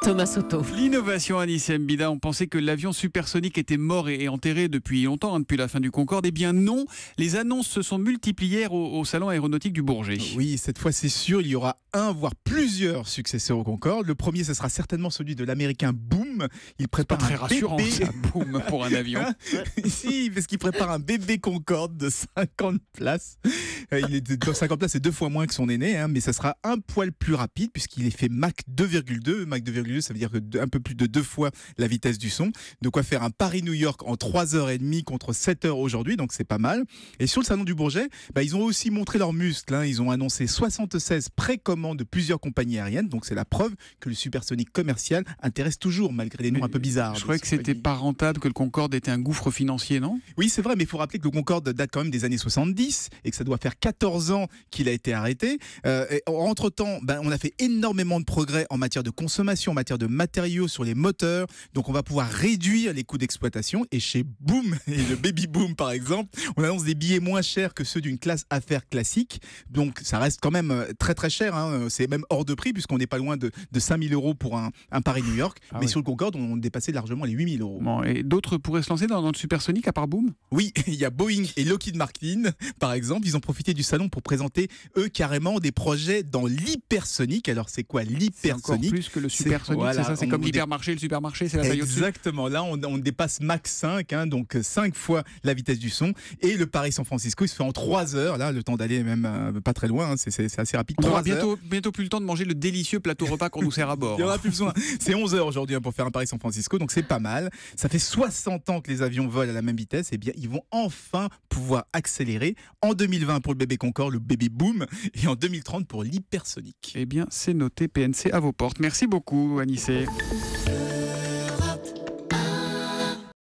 Thomas Soto. L'innovation Anissé Mbida, on pensait que l'avion supersonique était mort et enterré depuis longtemps, depuis la fin du Concorde. Eh bien non, les annonces se sont multipliées au salon aéronautique du Bourget. Oui, cette fois c'est sûr, il y aura un voire plusieurs successeurs au Concorde. Le premier, ce sera certainement celui de l'américain Boom. Il prépare Pas très un rassurant bébé... ça, Boom, pour un avion. Si, parce qu'il prépare un bébé Concorde de 50 places. Il est de 50 places, c'est 2 fois moins que son aîné, mais ça sera un poil plus rapide puisqu'il est fait Mach 2,2. Mach 2,2, ça veut dire que un peu plus de 2 fois la vitesse du son. De quoi faire un Paris-New York en 3h30 contre 7h aujourd'hui, donc c'est pas mal. Et sur le salon du Bourget, ils ont aussi montré leurs muscles. Ils ont annoncé 76 précommandes de plusieurs compagnies aériennes, donc c'est la preuve que le supersonique commercial intéresse toujours, malgré des noms un peu bizarres. Je croyais que c'était pas rentable, que le Concorde était un gouffre financier, non ? Oui, c'est vrai, mais il faut rappeler que le Concorde date quand même des années 70 et que ça doit faire 14 ans qu'il a été arrêté. Entre-temps, on a fait énormément de progrès en matière de consommation, en matière de matériaux sur les moteurs, donc on va pouvoir réduire les coûts d'exploitation. Et chez Boom, et le Baby Boom par exemple, on annonce des billets moins chers que ceux d'une classe affaires classique, donc ça reste quand même très très cher, c'est même hors de prix puisqu'on n'est pas loin de 5 000 € pour un Paris-New York, mais oui. Sur le Concorde, on dépassait largement les 8 000 €. Bon, et d'autres pourraient se lancer dans le supersonique à part Boom ? Oui, il y a Boeing et Lockheed Martin, par exemple. Ils ont profité du salon pour présenter, eux, carrément des projets dans l'hypersonique. Alors, c'est quoi l'hypersonique ? C'est encore plus que le supersonique, c'est ça ? C'est comme l'hypermarché et le supermarché, c'est la taille au-dessus ? Exactement. Là, on dépasse Mach 5, donc 5 fois la vitesse du son. Et le Paris-San Francisco, il se fait en 3 heures. Là, le temps d'aller même pas très loin, c'est assez rapide. On aura bientôt plus le temps de manger le délicieux plateau repas qu'on nous sert à bord. Il n'y aura plus besoin. C'est 11 heures aujourd'hui pour faire un Paris-San Francisco, donc c'est pas mal. Ça fait 60 ans que les avions volent à la même vitesse. Eh bien, ils vont enfin pouvoir accélérer en 2020 pour le bébé Concorde, le Baby Boom, et en 2030 pour l'hypersonique. Eh bien, c'est noté, PNC à vos portes. Merci beaucoup, Anissé.